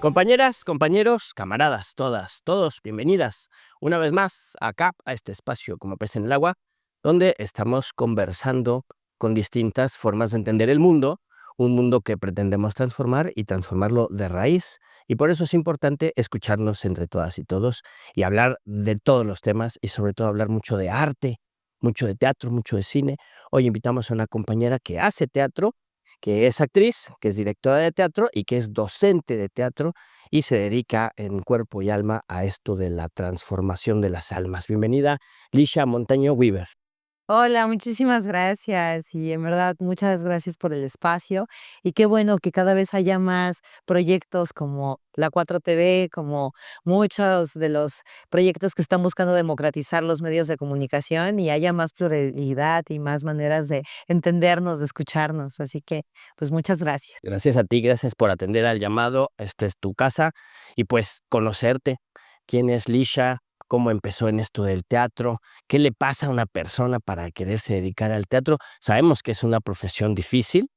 Compañeras, compañeros, camaradas, todas, todos, bienvenidas una vez más acá a este espacio como pez en el agua, donde estamos conversando con distintas formas de entender el mundo, un mundo que pretendemos transformar y transformarlo de raíz. Y por eso es importante escucharnos entre todas y todos y hablar de todos los temas y sobre todo hablar mucho de arte, mucho de teatro, mucho de cine. Hoy invitamos a una compañera que hace teatro, que es actriz, que es directora de teatro y que es docente de teatro y se dedica en cuerpo y alma a esto de la transformación de las almas. Bienvenida, Lisha Montaño Weaver. Hola, muchísimas gracias y en verdad muchas gracias por el espacio y qué bueno que cada vez haya más proyectos como la 4 TV, como muchos de los proyectos que están buscando democratizar los medios de comunicación y haya más pluralidad y más maneras de entendernos, de escucharnos. Así que, pues muchas gracias. Gracias a ti, gracias por atender al llamado. Esta es tu casa y pues conocerte. ¿Quién es Lisha? ¿Cómo empezó en esto del teatro? ¿Qué le pasa a una persona para quererse dedicar al teatro? Sabemos que es una profesión difícil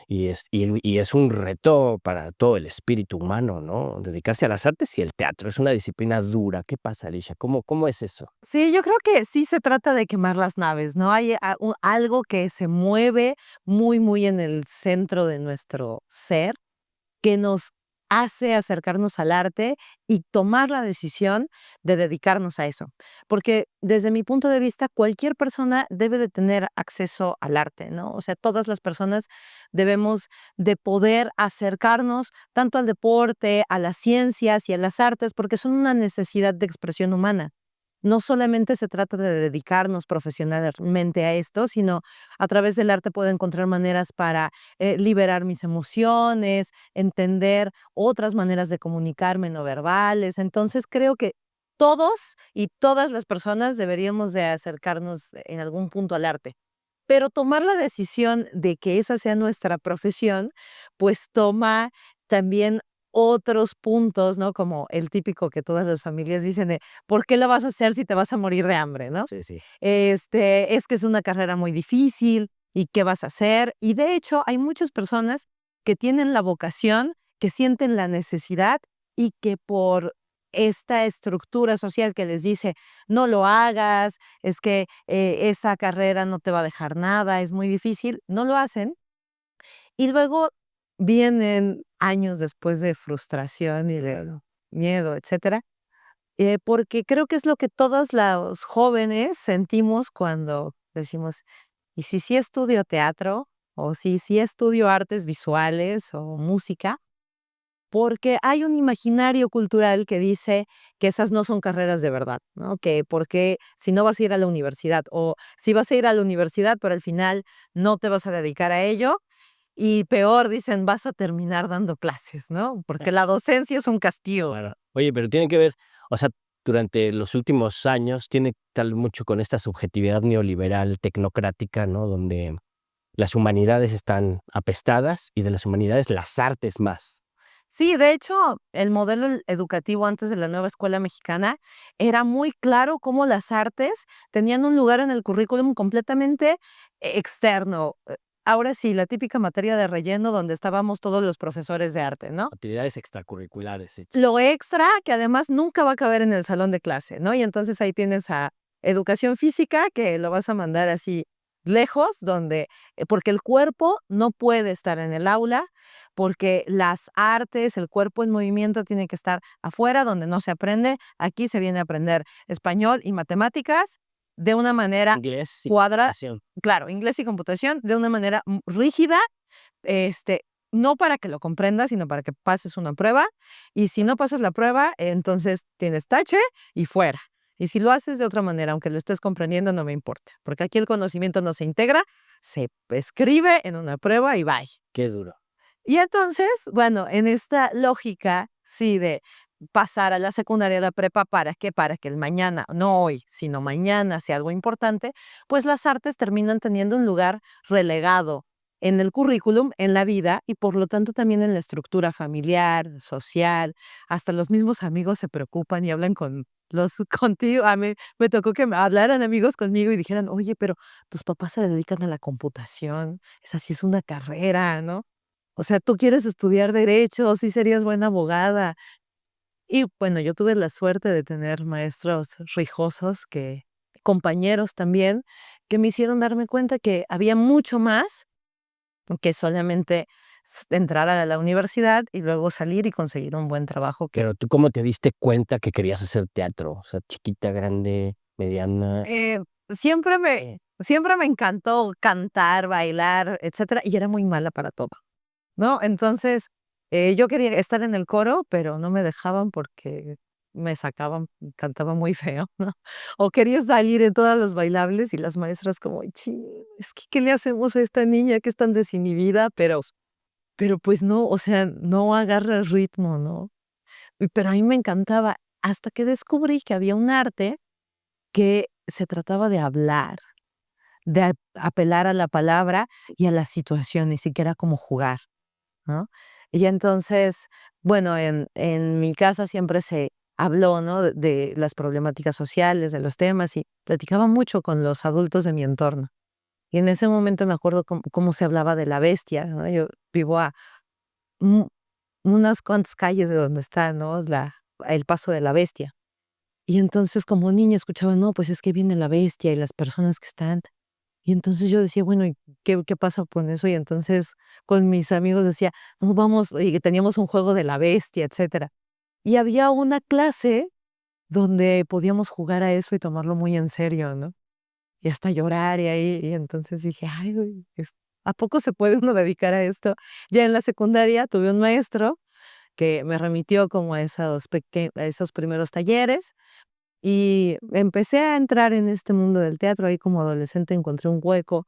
y es un reto para todo el espíritu humano, ¿no? Dedicarse a las artes y el teatro es una disciplina dura. ¿Qué pasa, Lisha? ¿Cómo es eso? Sí, yo creo que sí se trata de quemar las naves, ¿no? Hay algo que se mueve muy, muy en el centro de nuestro ser que nos hace acercarnos al arte y tomar la decisión de dedicarnos a eso. Porque desde mi punto de vista, cualquier persona debe de tener acceso al arte, ¿no? O sea, todas las personas debemos de poder acercarnos tanto al deporte, a las ciencias y a las artes, porque son una necesidad de expresión humana. No solamente se trata de dedicarnos profesionalmente a esto, sino a través del arte puedo encontrar maneras para liberar mis emociones, entender otras maneras de comunicarme no verbales. Entonces, creo que todos y todas las personas deberíamos de acercarnos en algún punto al arte. Pero tomar la decisión de que esa sea nuestra profesión, pues toma también otros puntos, ¿no? Como el típico que todas las familias dicen de: "¿Por qué la vas a hacer si te vas a morir de hambre?", ¿no? Sí, sí. Es que es una carrera muy difícil, ¿y qué vas a hacer? Y de hecho, hay muchas personas que tienen la vocación, que sienten la necesidad y que por esta estructura social que les dice: "No lo hagas, es que, esa carrera no te va a dejar nada, es muy difícil", no lo hacen. Y luego vienen años después de frustración y de miedo, etcétera, porque creo que es lo que todos los jóvenes sentimos cuando decimos: "¿Y si sí estudio teatro? ¿O si sí estudio artes visuales o música?". Porque hay un imaginario cultural que dice que esas no son carreras de verdad, ¿no? Que porque si no vas a ir a la universidad, o si vas a ir a la universidad, pero al final no te vas a dedicar a ello, y peor, dicen, vas a terminar dando clases, ¿no? Porque la docencia es un castigo. Claro. Oye, pero tiene que ver, o sea, durante los últimos años tiene tal mucho con esta subjetividad neoliberal tecnocrática, ¿no? Donde las humanidades están apestadas y de las humanidades las artes más. Sí, de hecho, el modelo educativo antes de la nueva escuela mexicana era muy claro cómo las artes tenían un lugar en el currículum completamente externo. Ahora sí, la típica materia de relleno donde estábamos todos los profesores de arte, ¿no? Actividades extracurriculares, sí. Lo extra que además nunca va a caber en el salón de clase, ¿no? Y entonces ahí tienes a educación física, que lo vas a mandar así lejos, donde porque el cuerpo no puede estar en el aula, porque las artes, el cuerpo en movimiento tiene que estar afuera, donde no se aprende. Aquí se viene a aprender español y matemáticas de una manera Inglés y cuadra computación. claro, inglés y computación de una manera rígida, este, no para que lo comprendas, sino para que pases una prueba, y si no pasas la prueba, entonces tienes tache y fuera. Y si lo haces de otra manera, aunque lo estés comprendiendo, no me importa, porque aquí el conocimiento no se integra, se escribe en una prueba y bye. Qué duro. Y entonces, bueno, en esta lógica, sí, de pasar a la secundaria, a la prepa, ¿para qué? Para que el mañana, no hoy, sino mañana sea algo importante, pues las artes terminan teniendo un lugar relegado en el currículum, en la vida y por lo tanto también en la estructura familiar, social, hasta los mismos amigos se preocupan y hablan con los contigo. A mí me tocó que me hablaran amigos conmigo y dijeran: "Oye, pero tus papás se dedican a la computación, esa sí es una carrera", ¿no? O sea, tú quieres estudiar derecho, sí serías buena abogada. Y bueno, yo tuve la suerte de tener maestros rijosos compañeros también, que me hicieron darme cuenta que había mucho más que solamente entrar a la universidad y luego salir y conseguir un buen trabajo Pero, ¿tú cómo te diste cuenta que querías hacer teatro? O sea, chiquita, grande, mediana. siempre me encantó cantar, bailar, etcétera, y era muy mala para todo, ¿no? Entonces, yo quería estar en el coro, pero no me dejaban porque me sacaban, cantaba muy feo, ¿no? O quería salir en todas los bailables y las maestras como, chin, es que, ¿qué le hacemos a esta niña que es tan desinhibida? Pero pues no, o sea, no agarra el ritmo, ¿no? Pero a mí me encantaba, hasta que descubrí que había un arte que se trataba de hablar, de apelar a la palabra y a la situación, ni siquiera como jugar, ¿no? Y entonces, bueno, en mi casa siempre se habló, ¿no? De las problemáticas sociales, de los temas, y platicaba mucho con los adultos de mi entorno. Y en ese momento me acuerdo cómo se hablaba de la bestia, ¿no? Yo vivo a u unas cuantas calles de donde está, ¿no? El paso de la bestia. Y entonces, como niña escuchaba, no, pues es que viene la bestia y las personas que están. Y entonces yo decía, bueno, ¿y qué pasa con eso? Y entonces con mis amigos decía, no, vamos, y teníamos un juego de la bestia, etcétera. Y había una clase donde podíamos jugar a eso y tomarlo muy en serio, ¿no? Y hasta llorar y ahí, y entonces dije, ay, güey, ¿a poco se puede uno dedicar a esto? Ya en la secundaria tuve un maestro que me remitió como a esos primeros talleres y empecé a entrar en este mundo del teatro. Ahí como adolescente encontré un hueco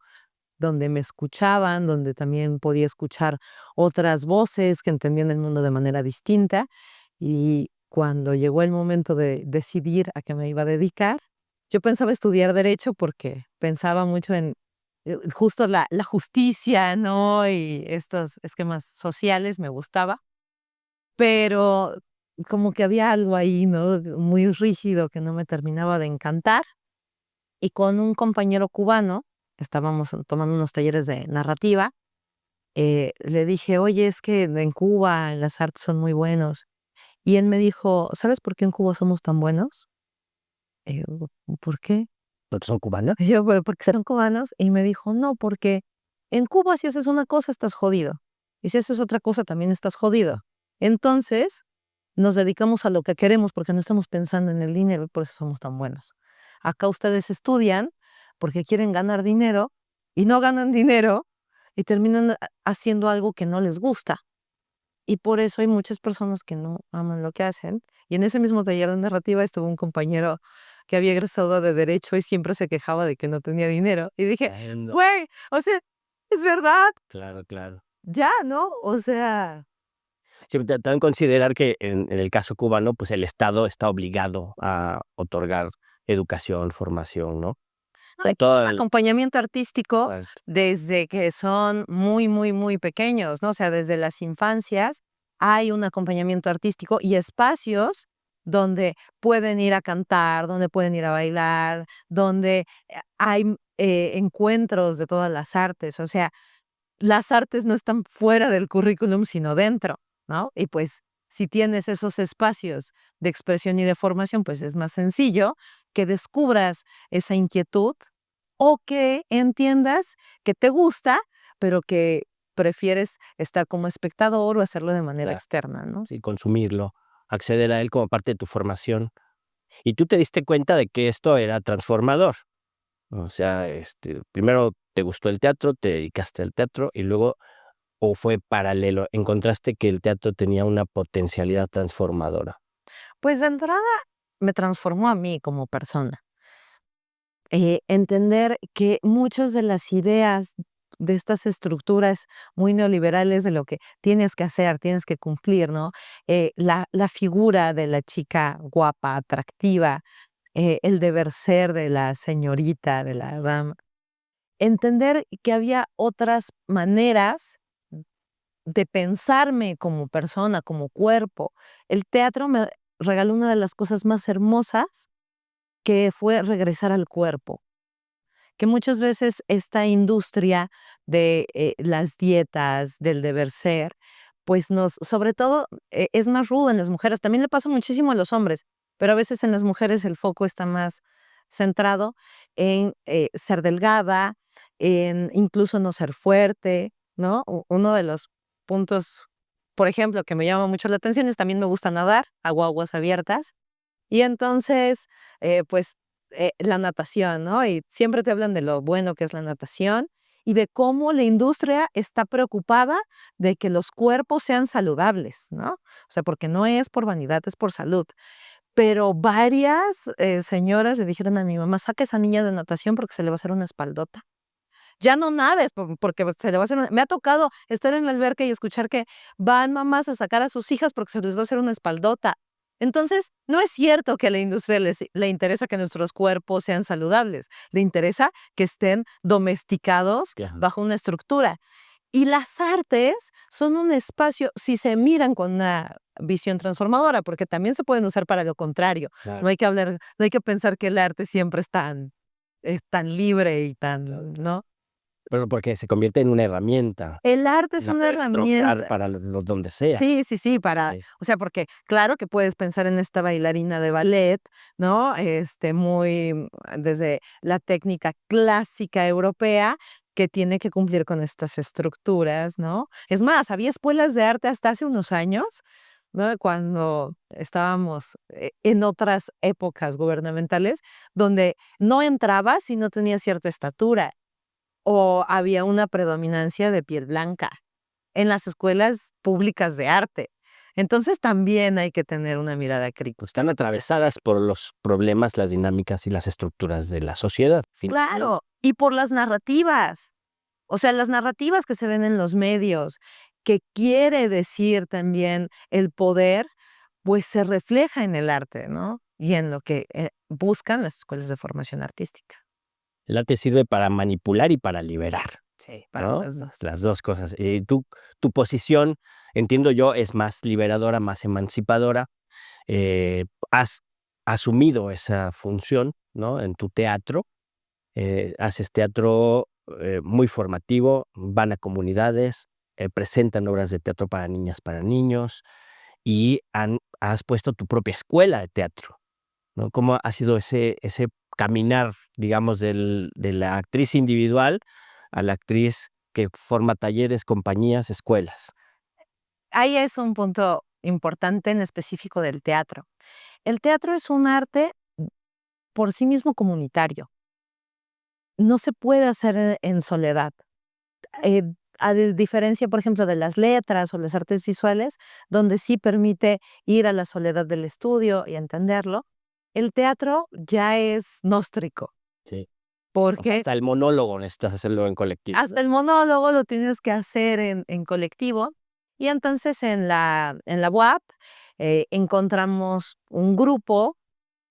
donde me escuchaban, donde también podía escuchar otras voces que entendían el mundo de manera distinta. Y cuando llegó el momento de decidir a qué me iba a dedicar, yo pensaba estudiar derecho porque pensaba mucho en justo la justicia, ¿no? Y estos esquemas sociales me gustaba, pero como que había algo ahí, ¿no? Muy rígido que no me terminaba de encantar. Y con un compañero cubano, estábamos tomando unos talleres de narrativa, le dije: "Oye, es que en Cuba las artes son muy buenos". Y él me dijo: "¿Sabes por qué en Cuba somos tan buenos?". Y yo: "¿Por qué?". ¿No son cubanas? Y yo: "¿Pero porque serán cubanos?". Y me dijo: "No, porque en Cuba si haces una cosa estás jodido, y si haces otra cosa también estás jodido. Entonces, nos dedicamos a lo que queremos porque no estamos pensando en el dinero y por eso somos tan buenos. Acá ustedes estudian porque quieren ganar dinero y no ganan dinero y terminan haciendo algo que no les gusta. Y por eso hay muchas personas que no aman lo que hacen". Y en ese mismo taller de narrativa estuvo un compañero que había egresado de derecho y siempre se quejaba de que no tenía dinero. Y dije, Entiendo. güey, o sea, es verdad, Claro, claro. ya, ¿no? O sea, Sí, también considerar que en el caso cubano, pues, el Estado está obligado a otorgar educación, formación, ¿no? hay Todo el acompañamiento artístico exacto. desde que son muy, muy, muy pequeños, ¿no? O sea, desde las infancias hay un acompañamiento artístico y espacios donde pueden ir a cantar, donde pueden ir a bailar, donde hay encuentros de todas las artes. O sea, las artes no están fuera del currículum, sino dentro, ¿no? Y pues si tienes esos espacios de expresión y de formación, pues es más sencillo que descubras esa inquietud o que entiendas que te gusta, pero que prefieres estar como espectador o hacerlo de manera Claro, externa, ¿no? sí, consumirlo, acceder a él como parte de tu formación. Y tú te diste cuenta de que esto era transformador. O sea, primero te gustó el teatro, te dedicaste al teatro y luego, ¿o fue paralelo? ¿Encontraste que el teatro tenía una potencialidad transformadora? Pues de entrada me transformó a mí como persona. Entender que muchas de las ideas de estas estructuras muy neoliberales de lo que tienes que hacer, tienes que cumplir, ¿no? La figura de la chica guapa, atractiva, el deber ser de la señorita, de la dama. Entender que había otras maneras de pensarme como persona, como cuerpo. El teatro me regaló una de las cosas más hermosas, que fue regresar al cuerpo. que muchas veces esta industria de las dietas, del deber ser, pues sobre todo, es más rudo en las mujeres. También le pasa muchísimo a los hombres, pero a veces en las mujeres el foco está más centrado en ser delgada, en incluso no ser fuerte, ¿no? Uno de los puntos, por ejemplo, que me llama mucho la atención es también me gusta nadar, hago aguas abiertas. Y entonces, pues, la natación, ¿no? Y siempre te hablan de lo bueno que es la natación y de cómo la industria está preocupada de que los cuerpos sean saludables, ¿no? O sea, porque no es por vanidad, es por salud. Pero varias señoras le dijeron a mi mamá: "Saca a esa niña de natación porque se le va a hacer una espaldota. Ya no nades porque se le va a hacer una". Me ha tocado estar en la alberca y escuchar que van mamás a sacar a sus hijas porque se les va a hacer una espaldota. Entonces, no es cierto que a la industria le interesa que nuestros cuerpos sean saludables, le interesa que estén domesticados Ajá. bajo una estructura. Y las artes son un espacio, si se miran con una visión transformadora, porque también se pueden usar para lo contrario. Claro. No hay que pensar que el arte siempre es tan libre y tan, ¿no? Pero porque se convierte en una herramienta, El arte es la una puedes trocar herramienta. para donde sea. Sí, sí, sí, Sí. o sea, porque claro que puedes pensar en esta bailarina de ballet, ¿no? Desde la técnica clásica europea que tiene que cumplir con estas estructuras, ¿no? Es más, había escuelas de arte hasta hace unos años, ¿no? Cuando estábamos en otras épocas gubernamentales, donde no entrabas si no tenías cierta estatura o había una predominancia de piel blanca en las escuelas públicas de arte. Entonces, también hay que tener una mirada crítica. Pues están atravesadas por los problemas, las dinámicas y las estructuras de la sociedad. Claro, y por las narrativas. O sea, las narrativas que se ven en los medios, que quiere decir también el poder, pues se refleja en el arte, ¿no? Y en lo que buscan las escuelas de formación artística. El arte sirve para manipular y para liberar, Sí, para ¿no? las dos. Las 2 cosas. Tu posición, entiendo yo, es más liberadora, más emancipadora. Has asumido esa función, ¿no? En tu teatro. Haces teatro, muy formativo, van a comunidades, presentan obras de teatro para niñas, para niños, y has puesto tu propia escuela de teatro, ¿no? ¿Cómo ha sido ese caminar, digamos, de la actriz individual a la actriz que forma talleres, compañías, escuelas? Ahí es un punto importante en específico del teatro. El teatro es un arte por sí mismo comunitario. No se puede hacer en soledad. Eh, diferencia, por ejemplo, de las letras o las artes visuales, donde sí permite ir a la soledad del estudio y entenderlo, el teatro ya es gnóstico, Sí. O sea, porque hasta el monólogo necesitas hacerlo en colectivo. hasta el monólogo lo tienes que hacer en colectivo. Y entonces en la UAP encontramos un grupo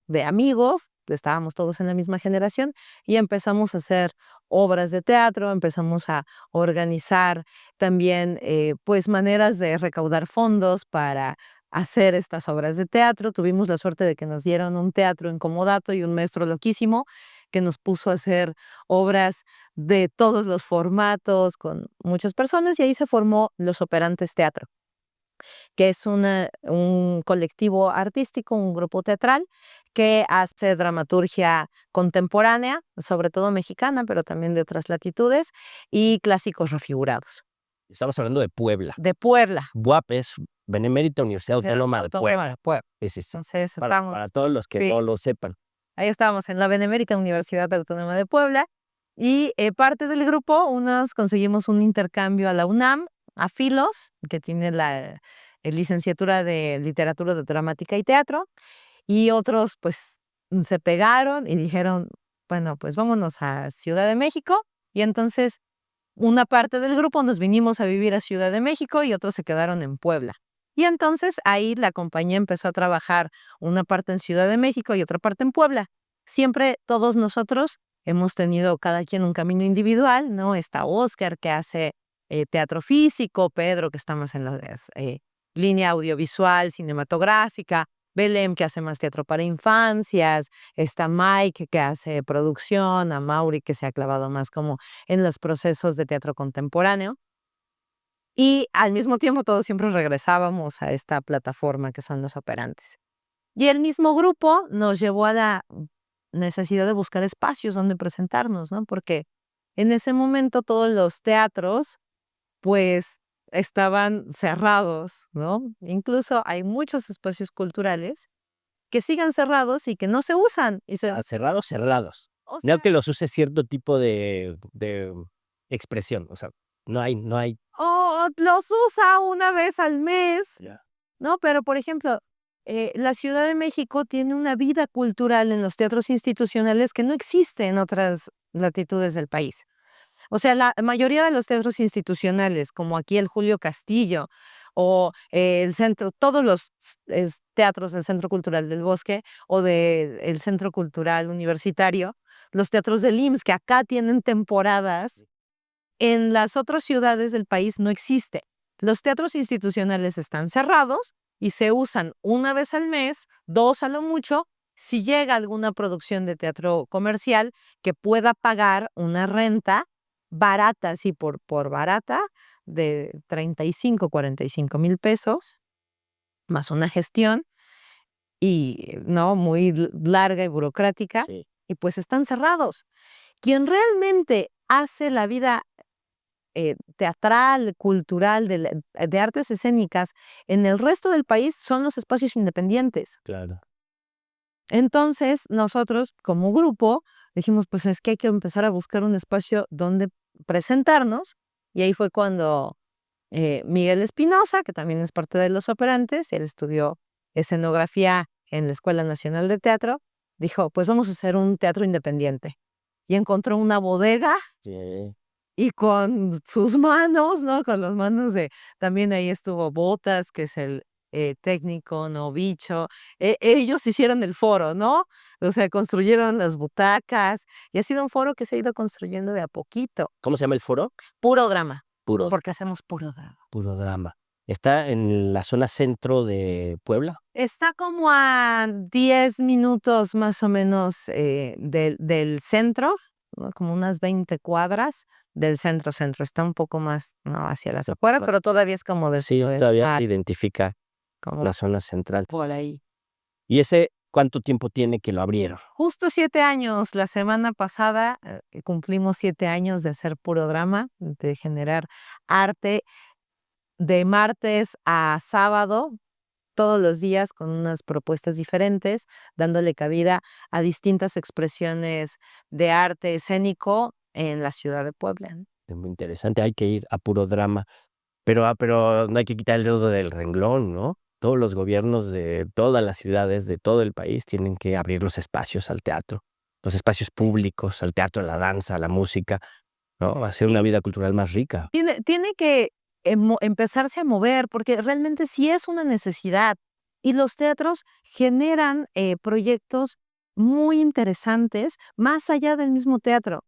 de amigos, estábamos todos en la misma generación, y empezamos a hacer obras de teatro, empezamos a organizar también, pues, maneras de recaudar fondos para hacer estas obras de teatro. Tuvimos la suerte de que nos dieron un teatro en comodato y un maestro loquísimo que nos puso a hacer obras de todos los formatos con muchas personas, y ahí se formó Los Operantes Teatro, que es un colectivo artístico, un grupo teatral que hace dramaturgia contemporánea, sobre todo mexicana, pero también de otras latitudes, y clásicos refigurados. Estamos hablando de Puebla. De Puebla. BUAP es Benemérita Universidad Autónoma de Puebla. De Puebla. Sí, sí, sí. Entonces, Para todos los que sí, no lo sepan. ahí estábamos en la Benemérita Universidad Autónoma de Puebla, y parte del grupo, unos conseguimos un intercambio a la UNAM, a Filos, que tiene la licenciatura de Literatura de Dramática y Teatro, y otros, pues, se pegaron y dijeron: "Bueno, pues vámonos a Ciudad de México", y entonces una parte del grupo nos vinimos a vivir a Ciudad de México y otros se quedaron en Puebla. Y entonces ahí la compañía empezó a trabajar una parte en Ciudad de México y otra parte en Puebla. Siempre todos nosotros hemos tenido cada quien un camino individual, ¿no? Está Óscar, que hace teatro físico, Pedro, que estamos en la línea audiovisual, cinematográfica, Belém, que hace más teatro para infancias, está Mike, que hace producción, a Mauri, que se ha clavado más como en los procesos de teatro contemporáneo. Y al mismo tiempo todos siempre regresábamos a esta plataforma que son los operantes. Y el mismo grupo nos llevó a la necesidad de buscar espacios donde presentarnos, ¿no? Porque en ese momento todos los teatros, pues, estaban cerrados, ¿no? Incluso hay muchos espacios culturales que sigan cerrados y que no se usan. Cerrados, cerrados. O No sea, que los use cierto tipo de expresión, o sea, no hay. o los usa una vez al mes, Ya. ¿no? Pero, por ejemplo, la Ciudad de México tiene una vida cultural en los teatros institucionales que no existe en otras latitudes del país. O sea, la mayoría de los teatros institucionales, como aquí el Julio Castillo o el centro, todos los teatros del Centro Cultural del Bosque o del Centro Cultural Universitario, los teatros del IMSS, que acá tienen temporadas, en las otras ciudades del país no existe. Los teatros institucionales están cerrados y se usan una vez al mes, 2 a lo mucho, si llega alguna producción de teatro comercial que pueda pagar una renta barata, sí, por barata, de 35, 45,000 pesos, más una gestión, y no muy larga y burocrática, Sí. y pues están cerrados. Quien realmente hace la vida teatral, cultural, de artes escénicas en el resto del país son los espacios independientes. Claro. Entonces, nosotros como grupo dijimos, pues es que hay que empezar a buscar un espacio donde presentarnos, y ahí fue cuando Miguel Espinosa, que también es parte de los operantes, él estudió escenografía en la Escuela Nacional de Teatro, dijo, pues vamos a hacer un teatro independiente. Y encontró una bodega Sí. y con sus manos, ¿no? Con las manos de también ahí estuvo Botas, que es el, técnico, ¿no? Bicho. Ellos hicieron el foro, ¿no? O sea, construyeron las butacas, y ha sido un foro que se ha ido construyendo de a poquito. ¿Cómo se llama el foro? Puro drama, Puro porque hacemos puro drama. Puro drama. ¿Está en la zona centro de Puebla? Está como a 10 minutos más o menos, del centro, ¿no? Como unas 20 cuadras del centro. Está un poco más, ¿no? Hacia las afueras, pero todavía es como Sí, después, todavía identifica como la zona central. por ahí. ¿Y ese cuánto tiempo tiene que lo abrieron? Justo 7 años. La semana pasada, cumplimos 7 años de hacer puro drama, de generar arte de martes a sábado, todos los días con unas propuestas diferentes, dándole cabida a distintas expresiones de arte escénico en la ciudad de Puebla, ¿no? Es muy interesante, hay que ir a puro drama. Pero no hay que quitar el dedo del renglón, ¿no? Todos los gobiernos de todas las ciudades de todo el país tienen que abrir los espacios al teatro, los espacios públicos, al teatro, a la danza, a la música, ¿no? Hacer una vida cultural más rica. Tiene que empezarse a mover, porque realmente sí es una necesidad. Y los teatros generan proyectos muy interesantes más allá del mismo teatro.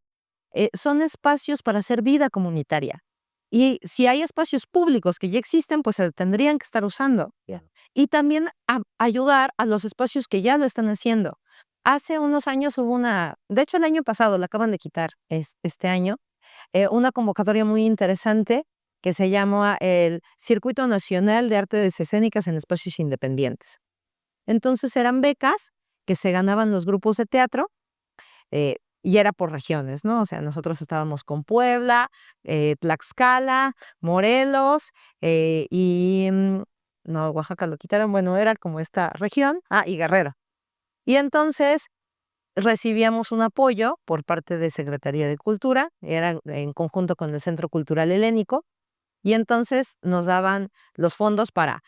Son espacios para hacer vida comunitaria. Y si hay espacios públicos que ya existen, pues se tendrían que estar usando. Bien. Y también ayudar a los espacios que ya lo están haciendo. Hace unos años hubo de hecho el año pasado, la acaban de quitar este año, una convocatoria muy interesante que se llama el Circuito Nacional de Artes Escénicas en Espacios Independientes. Entonces eran becas que se ganaban los grupos de teatro, y era por regiones, ¿no? O sea, nosotros estábamos con Puebla, Tlaxcala, Morelos, no, Oaxaca lo quitaron, bueno, era como esta región, y Guerrero. Y entonces recibíamos un apoyo por parte de Secretaría de Cultura, era en conjunto con el Centro Cultural Helénico, y entonces nos daban los fondos para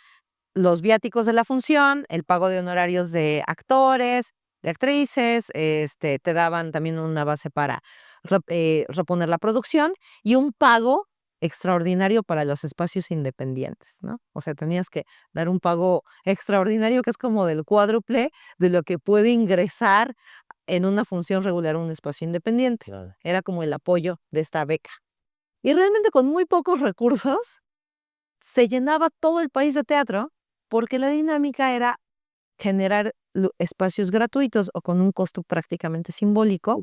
los viáticos de la función, el pago de honorarios de actores, de actrices, te daban también una base para reponer la producción y un pago extraordinario para los espacios independientes, ¿no? O sea, tenías que dar un pago extraordinario que es como del cuádruple de lo que puede ingresar en una función regular un espacio independiente. Claro. Era como el apoyo de esta beca. Y realmente con muy pocos recursos se llenaba todo el país de teatro porque la dinámica era generar espacios gratuitos o con un costo prácticamente simbólico.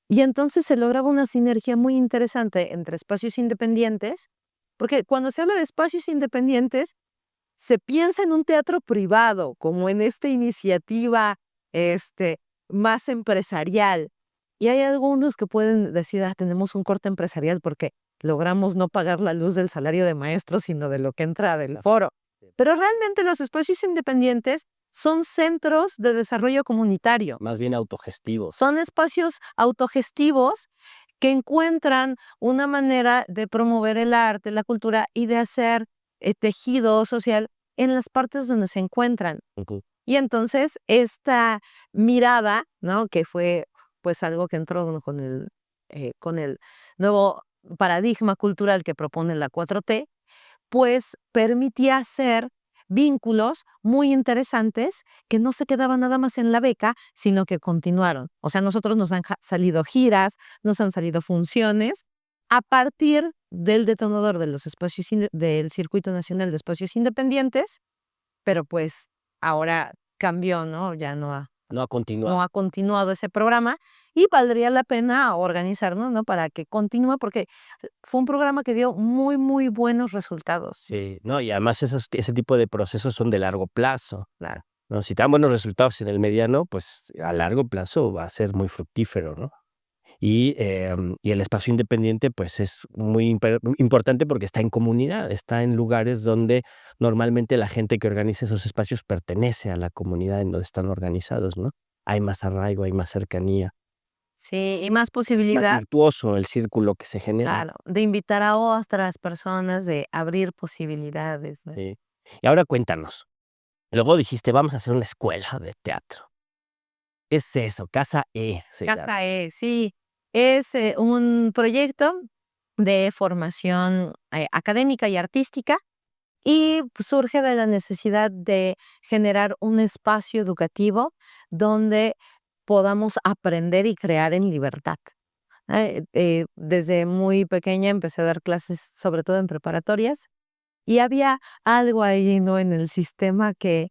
Y entonces se lograba una sinergia muy interesante entre espacios independientes, porque cuando se habla de espacios independientes, se piensa en un teatro privado, como en esta iniciativa más empresarial. Y hay algunos que pueden decir, tenemos un corte empresarial porque logramos no pagar la luz del salario de maestro, sino de lo que entra del foro. Pero realmente los espacios independientes son centros de desarrollo comunitario. Más bien autogestivos. Son espacios autogestivos que encuentran una manera de promover el arte, la cultura y de hacer tejido social en las partes donde se encuentran. Y entonces esta mirada, ¿no?, que fue pues algo que entró con el nuevo paradigma cultural que propone la 4T, pues permitía hacer vínculos muy interesantes que no se quedaban nada más en la beca, sino que continuaron. O sea, nosotros nos han salido giras, nos han salido funciones a partir del detonador de los espacios del Circuito Nacional de Espacios Independientes, pero pues ahora cambió, ¿no? Ya no ha continuado ese programa y valdría la pena organizarnos, ¿no?, para que continúe, porque fue un programa que dio muy, muy buenos resultados. Sí, no, y además ese tipo de procesos son de largo plazo. Claro. ¿No? Si te dan buenos resultados en el mediano, pues a largo plazo va a ser muy fructífero, ¿no? Y el espacio independiente, pues es muy importante porque está en comunidad, está en lugares donde normalmente la gente que organiza esos espacios pertenece a la comunidad en donde están organizados, ¿no? Hay más arraigo, hay más cercanía. Sí, y más Es más posibilidad, virtuoso el círculo que se genera. claro, de invitar a otras personas, de abrir posibilidades, ¿no? Sí. Y ahora cuéntanos. Luego dijiste, vamos a hacer una escuela de teatro. ¿Qué es eso? Casa E se llama. KKE, sí, es un proyecto de formación académica y artística y surge de la necesidad de generar un espacio educativo donde podamos aprender y crear en libertad. Desde muy pequeña empecé a dar clases, sobre todo en preparatorias, y había algo ahí, ¿no?, en el sistema que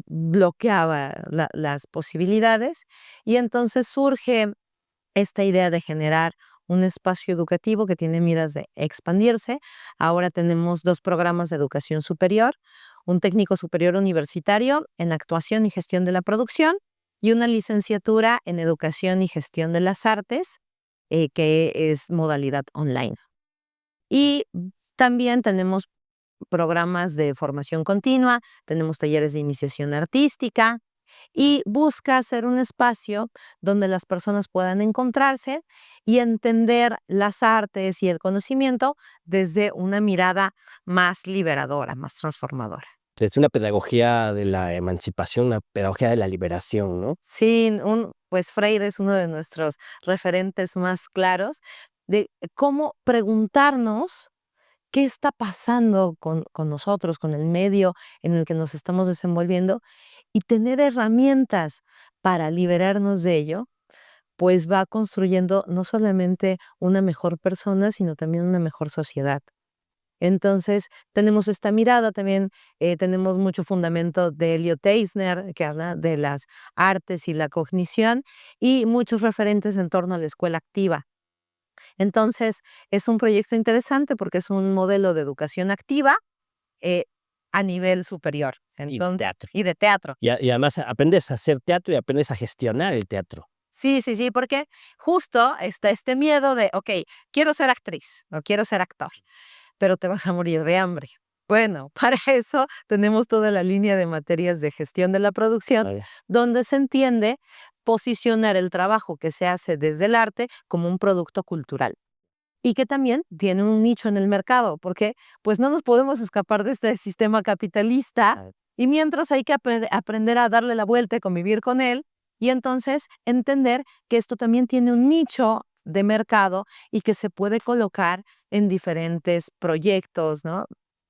bloqueaba las posibilidades, y entonces surge esta idea de generar un espacio educativo que tiene miras de expandirse. Ahora tenemos 2 programas de educación superior, un técnico superior universitario en actuación y gestión de la producción y una licenciatura en educación y gestión de las artes, que es modalidad online. Y también tenemos programas de formación continua, tenemos talleres de iniciación artística y busca ser un espacio donde las personas puedan encontrarse y entender las artes y el conocimiento desde una mirada más liberadora, más transformadora. Es una pedagogía de la emancipación, una pedagogía de la liberación, ¿no? Sí, pues Freire es uno de nuestros referentes más claros de cómo preguntarnos qué está pasando con nosotros, con el medio en el que nos estamos desenvolviendo, y tener herramientas para liberarnos de ello, pues va construyendo no solamente una mejor persona, sino también una mejor sociedad. Entonces, tenemos esta mirada también, tenemos mucho fundamento de Elliot Eisner, que habla de las artes y la cognición, y muchos referentes en torno a la escuela activa. Entonces, es un proyecto interesante porque es un modelo de educación activa eh, a nivel superior. Y de teatro. Y de teatro. Y además aprendes a hacer teatro y aprendes a gestionar el teatro. Sí, sí, sí, porque justo está este miedo de, okey, quiero ser actriz o quiero ser actor, pero te vas a morir de hambre. Bueno, para eso tenemos toda la línea de materias de gestión de la producción, Vale. donde se entiende posicionar el trabajo que se hace desde el arte como un producto cultural. Y que también tiene un nicho en el mercado, porque pues no nos podemos escapar de este sistema capitalista Ah, y mientras hay que aprender a darle la vuelta y convivir con él y entonces entender que esto también tiene un nicho de mercado y que se puede colocar en diferentes proyectos, ¿no?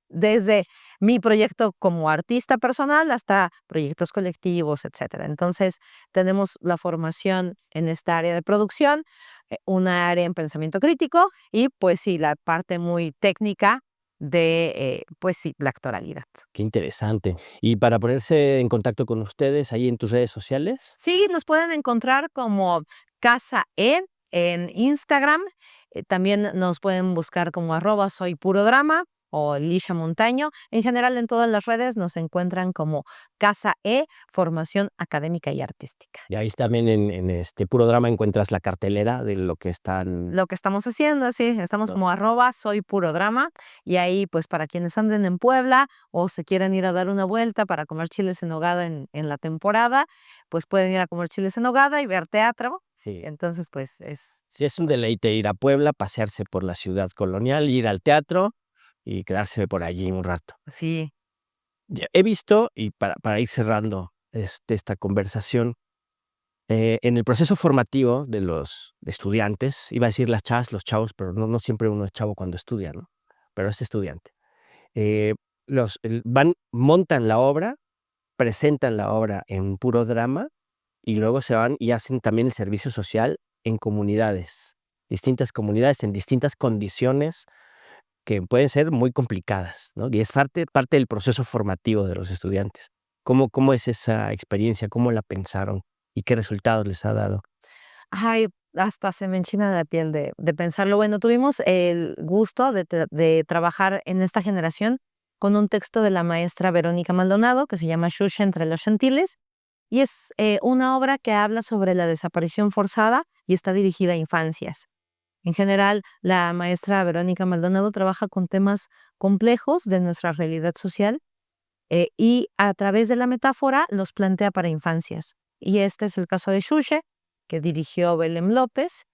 Desde mi proyecto como artista personal hasta proyectos colectivos, etcétera. Entonces, tenemos la formación en esta área de producción, una área en pensamiento crítico y, pues sí, la parte muy técnica pues sí, la actoralidad. Qué interesante. Y para ponerse en contacto con ustedes ahí en tus redes sociales. Sí, nos pueden encontrar como Casa E en Instagram. También nos pueden buscar como @soypurodrama o Lisha Montaño. En general, en todas las redes nos encuentran como Casa E, Formación Académica y Artística. Y ahí también en este Puro Drama encuentras la cartelera de lo que están. Lo que estamos haciendo, sí, estamos ¿No? como @soypurodrama y ahí, pues, para quienes anden en Puebla o se quieren ir a dar una vuelta para comer chiles en nogada en la temporada, pues pueden ir a comer chiles en nogada y ver teatro. Sí. Entonces, pues, Sí, es un deleite ir a Puebla, pasearse por la ciudad colonial, ir al teatro y quedarse por allí un rato. sí. He visto, y para ir cerrando esta conversación, en el proceso formativo de los estudiantes, iba a decir las chavas, los chavos, pero no siempre uno es chavo cuando estudia, ¿no? Pero es estudiante. Eh, montan la obra, presentan la obra en Puro Drama y luego se van y hacen también el servicio social en comunidades, distintas comunidades, en distintas condiciones que pueden ser muy complicadas, ¿no? Y es parte del proceso formativo de los estudiantes. ¿Cómo es esa experiencia? ¿Cómo la pensaron? ¿Y qué resultados les ha dado? Ay, hasta se me enchina la piel de pensarlo. Bueno, tuvimos el gusto de trabajar en esta generación con un texto de la maestra Verónica Maldonado, que se llama Xuxa entre los gentiles, y es una obra que habla sobre la desaparición forzada y está dirigida a infancias. En general, la maestra Verónica Maldonado trabaja con temas complejos de nuestra realidad social y a través de la metáfora los plantea para infancias. Y este es el caso de Xuxa, que dirigió Belém López,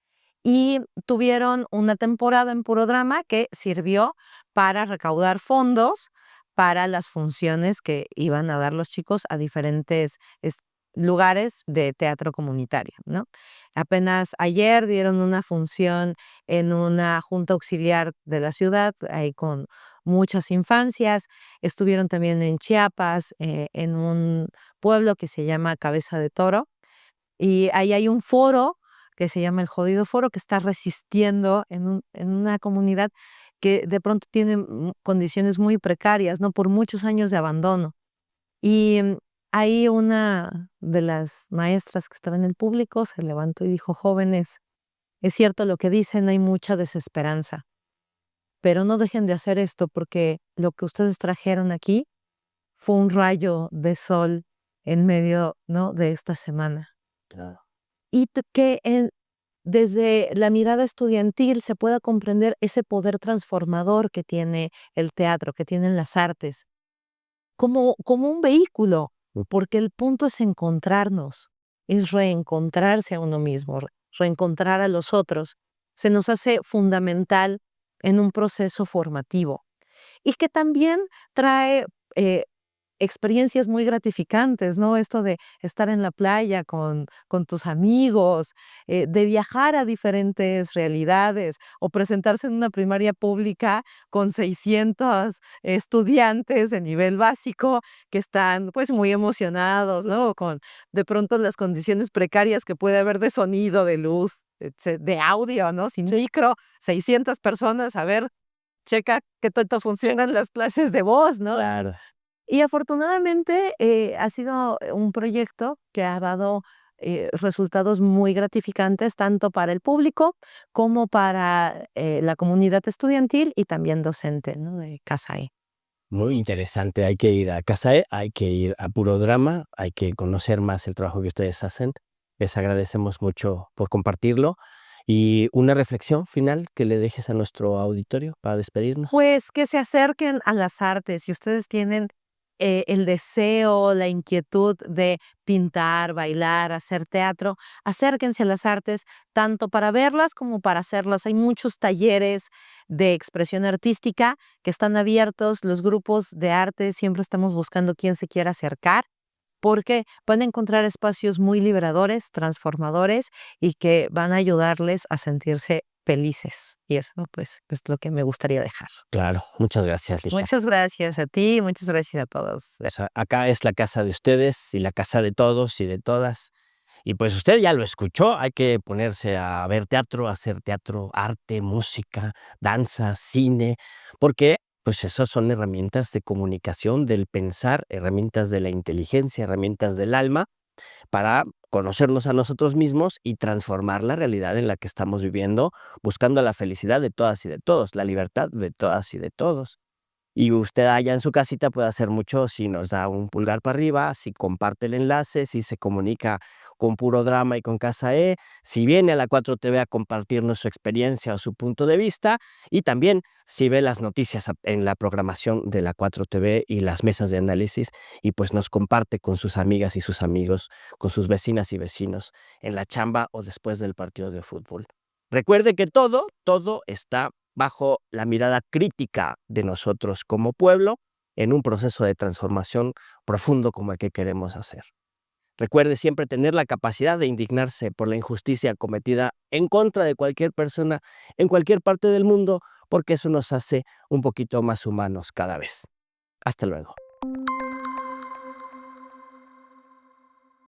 y tuvieron una temporada en Puro Drama que sirvió para recaudar fondos para las funciones que iban a dar los chicos a diferentes lugares de teatro comunitario, ¿no? Apenas ayer dieron una función en una junta auxiliar de la ciudad, ahí con muchas infancias. Estuvieron también en Chiapas, en un pueblo que se llama Cabeza de Toro, y ahí hay un foro que se llama El Jodido Foro, que está resistiendo en una comunidad que de pronto tiene condiciones muy precarias, ¿no? Por muchos años de abandono. Y ahí una de las maestras que estaba en el público se levantó y dijo: jóvenes, es cierto lo que dicen, hay mucha desesperanza, pero no dejen de hacer esto porque lo que ustedes trajeron aquí fue un rayo de sol en medio, ¿no?, de esta semana. Claro. Y desde la mirada estudiantil se pueda comprender ese poder transformador que tiene el teatro, que tienen las artes, como un vehículo, porque el punto es encontrarnos, es reencontrarse a uno mismo, reencontrar a los otros. Se nos hace fundamental en un proceso formativo y que también trae experiencias muy gratificantes, ¿no? Esto de estar en la playa con tus amigos, de viajar a diferentes realidades o presentarse en una primaria pública con 600 estudiantes de nivel básico que están pues muy emocionados, ¿no? Con de pronto las condiciones precarias que puede haber de sonido, de luz, de audio, ¿no? Sin micro, 600 personas, a ver, checa qué tantas funcionan las clases de voz, ¿no? Claro. Y afortunadamente, ha sido un proyecto que ha dado, resultados muy gratificantes, tanto para el público como para, la comunidad estudiantil y también docente, ¿no?, de Casa E. Muy interesante. Hay que ir a Casae, hay que ir a Puro Drama, hay que conocer más el trabajo que ustedes hacen. Les agradecemos mucho por compartirlo. Y una reflexión final que le dejes a nuestro auditorio para despedirnos. Pues, que se acerquen a las artes. Si ustedes tienen, el deseo, la inquietud de pintar, bailar, hacer teatro, acérquense a las artes, tanto para verlas como para hacerlas. Hay muchos talleres de expresión artística que están abiertos. Los grupos de arte siempre estamos buscando quién se quiera acercar, porque van a encontrar espacios muy liberadores, transformadores y que van a ayudarles a sentirse felices. Y eso, pues, es lo que me gustaría dejar. Claro, muchas gracias, Lisha. Muchas gracias a ti, muchas gracias a todos. O sea, acá es la casa de ustedes y la casa de todos y de todas. Y pues usted ya lo escuchó, hay que ponerse a ver teatro, hacer teatro, arte, música, danza, cine, porque Pues esas son herramientas de comunicación, del pensar, herramientas de la inteligencia, herramientas del alma, para conocernos a nosotros mismos y transformar la realidad en la que estamos viviendo, buscando la felicidad de todas y de todos, la libertad de todas y de todos. Y usted allá en su casita puede hacer mucho si nos da un pulgar para arriba, si comparte el enlace, si se comunica con Puro Drama y con Casa E, si viene a la 4TV a compartirnos su experiencia o su punto de vista, y también si ve las noticias en la programación de la 4TV y las mesas de análisis, y pues nos comparte con sus amigas y sus amigos, con sus vecinas y vecinos, en la chamba o después del partido de fútbol. Recuerde que todo está bajo la mirada crítica de nosotros como pueblo en un proceso de transformación profundo como el que queremos hacer. Recuerde siempre tener la capacidad de indignarse por la injusticia cometida en contra de cualquier persona en cualquier parte del mundo, porque eso nos hace un poquito más humanos cada vez. Hasta luego.